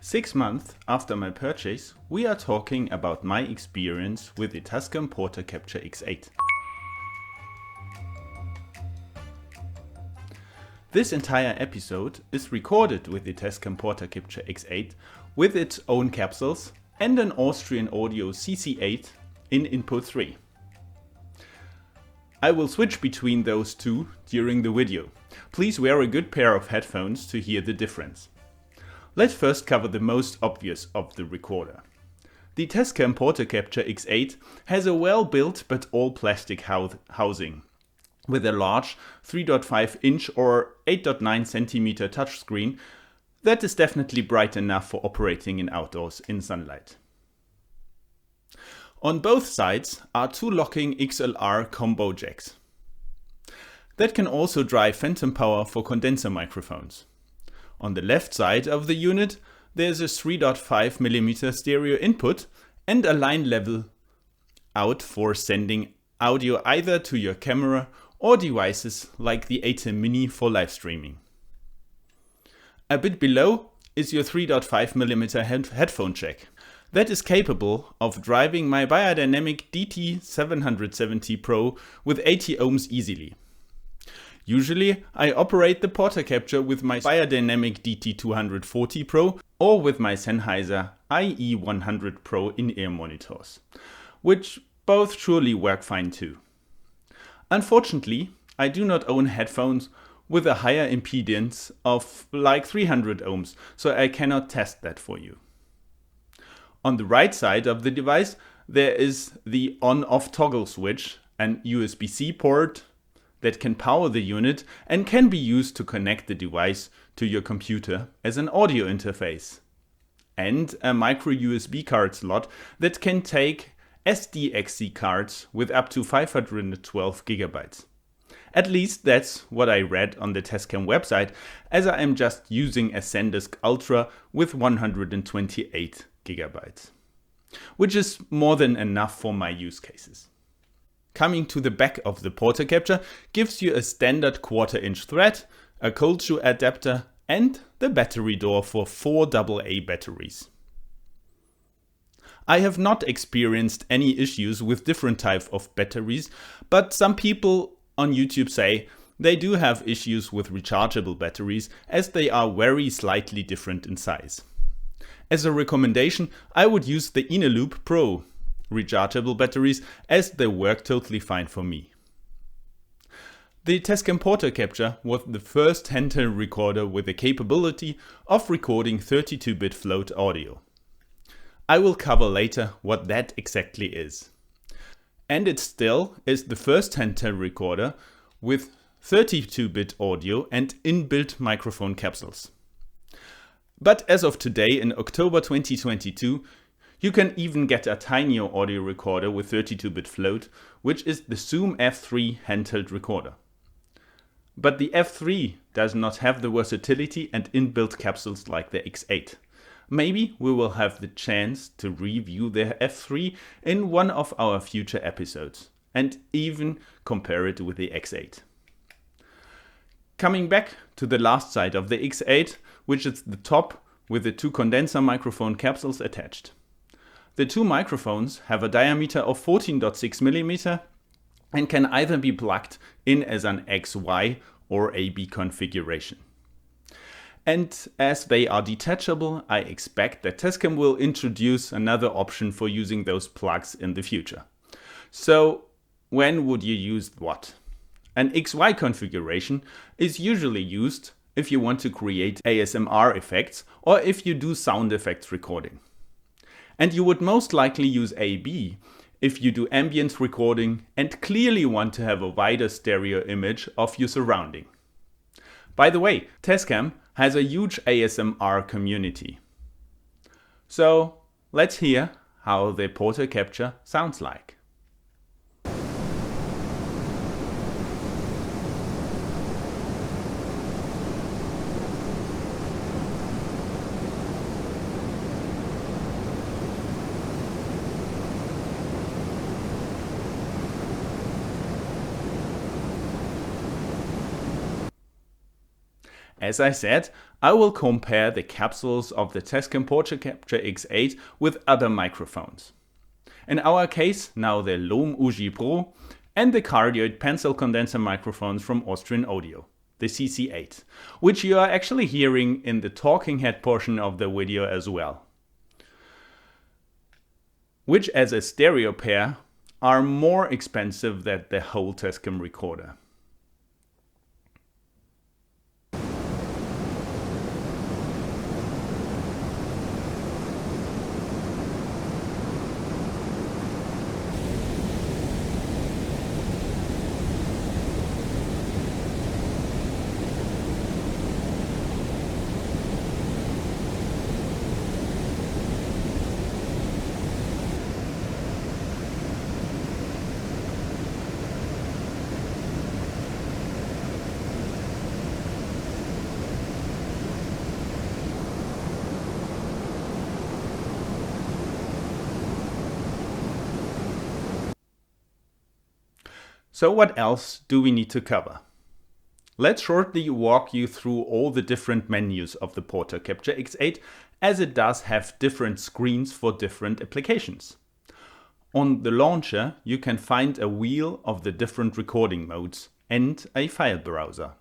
6 months after my purchase, we are talking about my experience with the Tascam Portacapture X8. This entire episode is recorded with the Tascam Portacapture X8 with its own capsules and an Austrian Audio CC8 in input 3. I will switch between those two during the video. Please wear a good pair of headphones to hear the difference. Let's first cover the most obvious of the recorder. The Tascam Portacapture X8 has a well-built but all-plastic housing with a large 3.5-inch or 8.9 cm touchscreen that is definitely bright enough for operating in outdoors in sunlight. On both sides are two locking XLR combo jacks that can also drive phantom power for condenser microphones. On the left side of the unit there's a 3.5mm stereo input and a line level out for sending audio either to your camera or devices like the ATEM Mini for live streaming. A bit below is your 3.5mm headphone jack that is capable of driving my biodynamic DT770 Pro with 80 ohms easily. Usually I operate the Portacapture with my biodynamic DT240 Pro or with my Sennheiser IE100 Pro in-ear monitors, which both surely work fine too. Unfortunately, I do not own headphones with a higher impedance of like 300 ohms, so I cannot test that for you. On the right side of the device there is the on-off toggle switch, an USB-C port that can power the unit and can be used to connect the device to your computer as an audio interface, and a micro USB card slot that can take SDXC cards with up to 512 GB. At least that's what I read on the Tascam website, as I am just using a SanDisk Ultra with 128 GB, which is more than enough for my use cases. Coming to the back of the Portacapture gives you a standard 1/4-inch thread, a cold shoe adapter and the battery door for 4 AA batteries. I have not experienced any issues with different types of batteries, but some people on YouTube say they do have issues with rechargeable batteries as they are very slightly different in size. As a recommendation, I would use the Eneloop Pro rechargeable batteries as they work totally fine for me. The Tascam Portacapture was the first handheld recorder with the capability of recording 32-bit float audio. I will cover later what that exactly is. And it still is the first handheld recorder with 32-bit audio and inbuilt microphone capsules. But as of today, in October 2022, you can even get a tinier audio recorder with 32-bit float, which is the Zoom F3 handheld recorder. But the F3 does not have the versatility and inbuilt capsules like the X8. Maybe we will have the chance to review the F3 in one of our future episodes and even compare it with the X8. Coming back to the last side of the X8, which is the top with the two condenser microphone capsules attached. The two microphones have a diameter of 14.6mm and can either be plugged in as an XY or AB configuration. And as they are detachable, I expect that Tascam will introduce another option for using those plugs in the future. So when would you use what? An XY configuration is usually used if you want to create ASMR effects or if you do sound effects recording. And you would most likely use AB if you do ambience recording and clearly want to have a wider stereo image of your surrounding. By the way, Tascam has a huge ASMR community. So let's hear how the Portacapture sounds like. As I said, I will compare the capsules of the Tascam Portacapture X8 with other microphones. In our case, now the Lohm UG Pro and the cardioid pencil condenser microphones from Austrian Audio, the CC8, which you are actually hearing in the talking head portion of the video as well, which as a stereo pair are more expensive than the whole Tascam recorder. So what else do we need to cover? Let's shortly walk you through all the different menus of the Portacapture X8, as it does have different screens for different applications. On the launcher, you can find a wheel of the different recording modes and a file browser.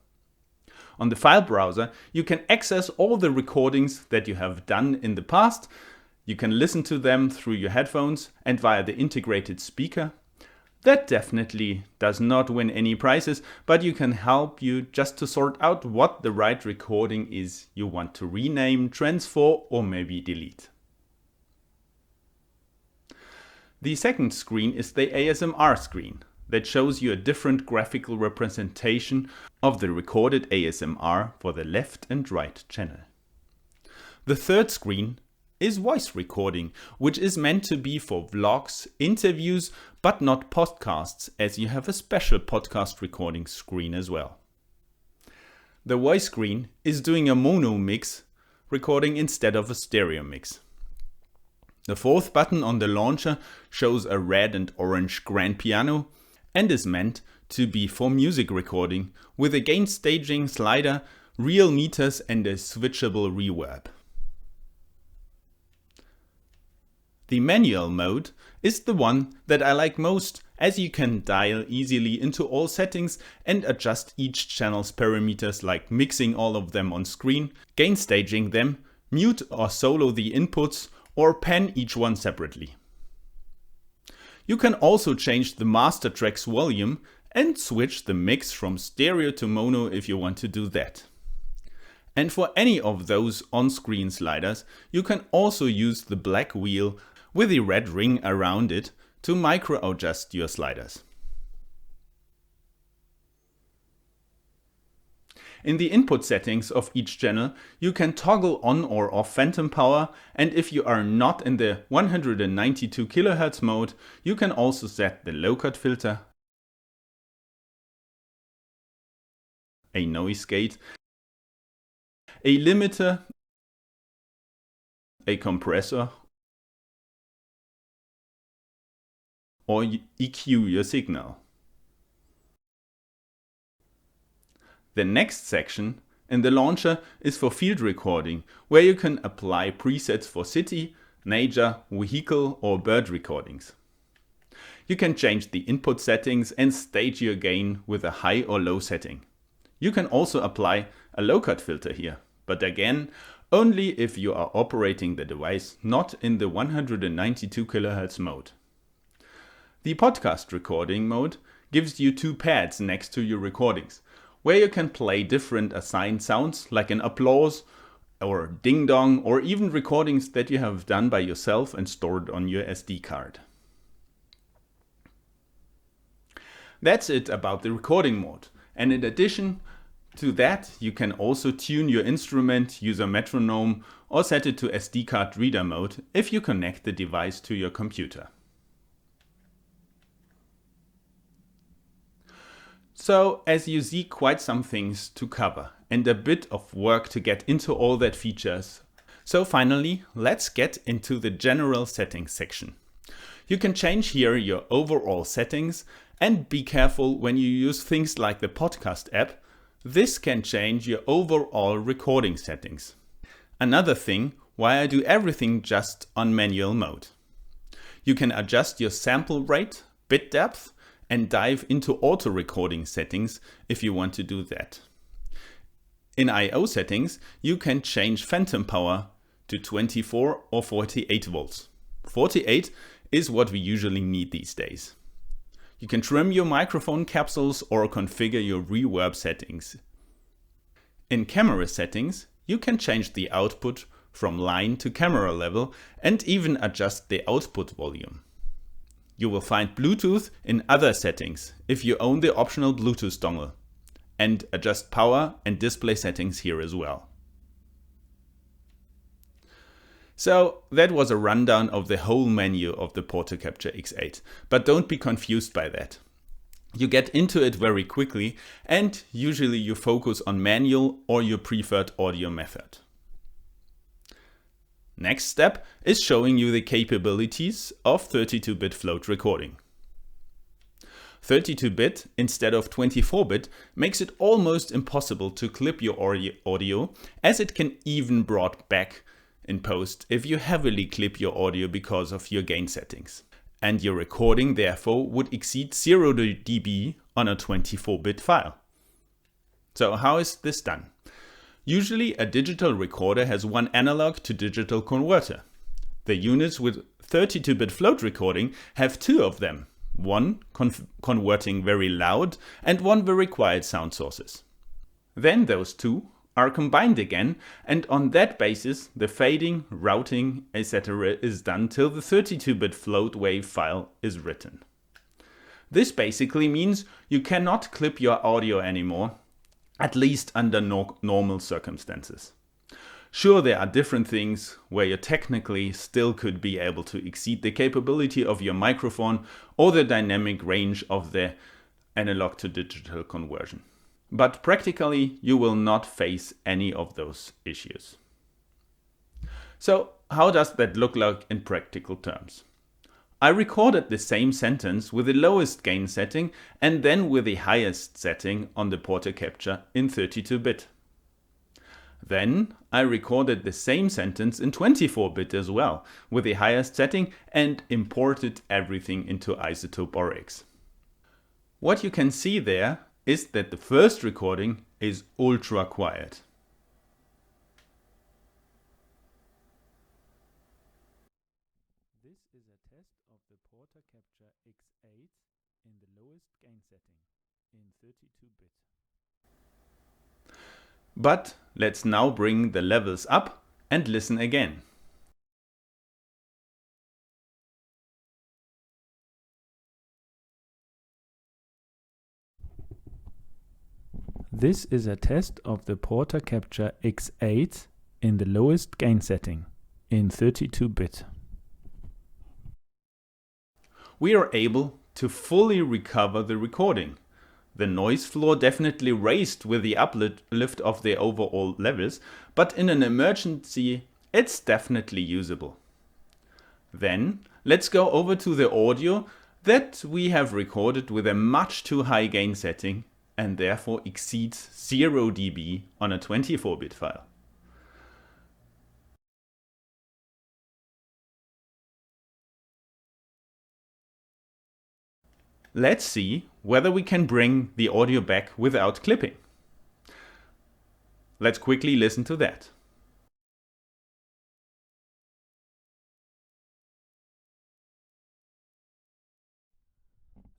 On the file browser, you can access all the recordings that you have done in the past. You can listen to them through your headphones and via the integrated speaker. That definitely does not win any prizes, but you can help you just to sort out what the right recording is you want to rename, transfer, or maybe delete. The second screen is the ASMR screen that shows you a different graphical representation of the recorded ASMR for the left and right channel. The third screen is voice recording, which is meant to be for vlogs, interviews, but not podcasts, as you have a special podcast recording screen as well. The voice screen is doing a mono mix recording instead of a stereo mix. The fourth button on the launcher shows a red and orange grand piano and is meant to be for music recording with a gain staging slider, real meters and a switchable reverb. The manual mode is the one that I like most, as you can dial easily into all settings and adjust each channel's parameters, like mixing all of them on screen, gain staging them, mute or solo the inputs, or pan each one separately. You can also change the master track's volume and switch the mix from stereo to mono if you want to do that. And for any of those on-screen sliders, you can also use the black wheel with the red ring around it to micro-adjust your sliders. In the input settings of each channel, you can toggle on or off phantom power, and if you are not in the 192 kHz mode, you can also set the low-cut filter, a noise gate, a limiter, a compressor, or EQ your signal. The next section in the launcher is for field recording, where you can apply presets for city, nature, vehicle or bird recordings. You can change the input settings and stage your gain with a high or low setting. You can also apply a low-cut filter here, but again, only if you are operating the device not in the 192 kHz mode. The podcast recording mode gives you two pads next to your recordings, where you can play different assigned sounds like an applause or ding dong, or even recordings that you have done by yourself and stored on your SD card. That's it about the recording mode, and in addition to that, you can also tune your instrument, use a metronome, or set it to SD card reader mode if you connect the device to your computer. So, as you see, quite some things to cover and a bit of work to get into all that features. So finally, let's get into the general settings section. You can change here your overall settings, and be careful when you use things like the podcast app, This can change your overall recording settings. Another thing why I do everything just on manual mode. You can adjust your sample rate, bit depth, and dive into auto recording settings if you want to do that. In I/O settings, you can change phantom power to 24 or 48 volts. 48 is what we usually need these days. You can trim your microphone capsules or configure your reverb settings. In camera settings, you can change the output from line to camera level and even adjust the output volume. You will find Bluetooth in other settings if you own the optional Bluetooth dongle, and adjust power and display settings here as well. So that was a rundown of the whole menu of the Portacapture X8, but don't be confused by that. You get into it very quickly and usually you focus on manual or your preferred audio method. Next step is showing you the capabilities of 32-bit float recording. 32-bit instead of 24-bit makes it almost impossible to clip your audio, as it can even brought back in post if you heavily clip your audio because of your gain settings. And your recording therefore would exceed 0 dB on a 24-bit file. So how is this done? Usually a digital recorder has one analog to digital converter. The units with 32-bit float recording have two of them, one converting very loud and one very quiet sound sources. Then those two are combined again, and on that basis the fading, routing, etc. is done till the 32-bit float wave file is written. This basically means you cannot clip your audio anymore, at least under normal circumstances. Sure, there are different things where you technically still could be able to exceed the capability of your microphone or the dynamic range of the analog to digital conversion. But practically you will not face any of those issues. So how does that look like in practical terms? I recorded the same sentence with the lowest gain setting and then with the highest setting on the Portacapture in 32-bit. Then I recorded the same sentence in 24-bit as well with the highest setting and imported everything into Isotope RX. What you can see there is that the first recording is ultra quiet. This is a test of the Portacapture X8 in the lowest gain setting in 32-bit. But let's now bring the levels up and listen again. This is a test of the Portacapture X8 in the lowest gain setting in 32-bit. We are able to fully recover the recording. The noise floor definitely raised with the uplift of the overall levels, but in an emergency it's definitely usable. Then let's go over to the audio that we have recorded with a much too high gain setting and therefore exceeds 0 dB on a 24-bit file. Let's see whether we can bring the audio back without clipping. Let's quickly listen to that.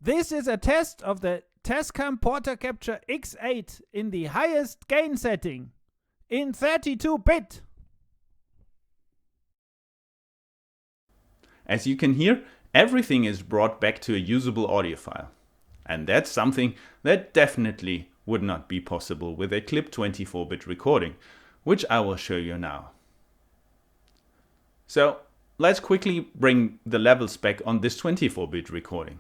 This is a test of the Tascam Portacapture X8 in the highest gain setting in 32-bit. As you can hear, everything is brought back to a usable audio file. And that's something that definitely would not be possible with a clipped 24-bit recording, which I will show you now. So let's quickly bring the levels back on this 24-bit recording.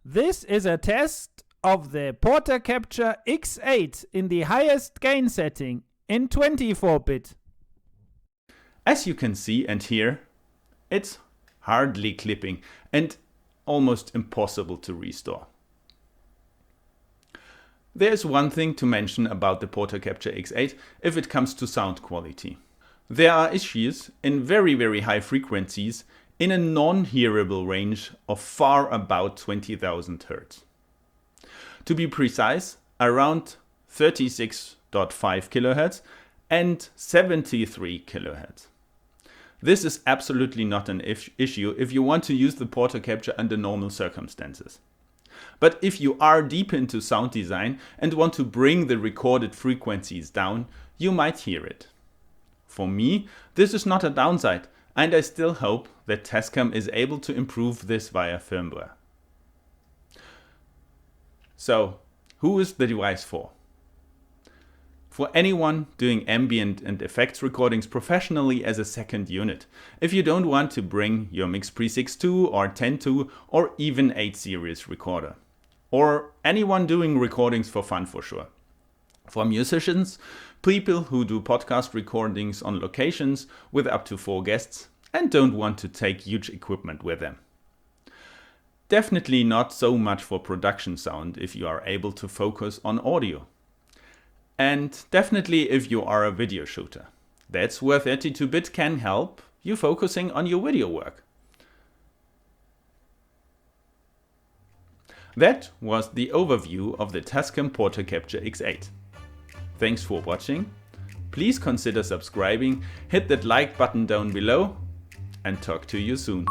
This is a test of the Portacapture X8 in the highest gain setting in 24-bit. As you can see and hear, it's hardly clipping, and almost impossible to restore. There's one thing to mention about the Portacapture X8 if it comes to sound quality. There are issues in very high frequencies in a non-hearable range of far about 20,000 Hz. To be precise, around 36.5 kHz and 73 kHz. This is absolutely not an issue if you want to use the Portacapture under normal circumstances. But if you are deep into sound design and want to bring the recorded frequencies down, you might hear it. For me, this is not a downside, and I still hope that Tascam is able to improve this via firmware. So, who is the device for? For anyone doing ambient and effects recordings professionally as a second unit, if you don't want to bring your MixPre 6.2 or 10.2 or even 8 series recorder. Or anyone doing recordings for fun for sure. For musicians, people who do podcast recordings on locations with up to 4 guests and don't want to take huge equipment with them. Definitely not so much for production sound if you are able to focus on audio. And definitely if you are a video shooter. That's where 32-bit can help you focusing on your video work. That was the overview of the Tascam Portacapture X8. Thanks for watching. Please consider subscribing, hit that like button down below, and talk to you soon.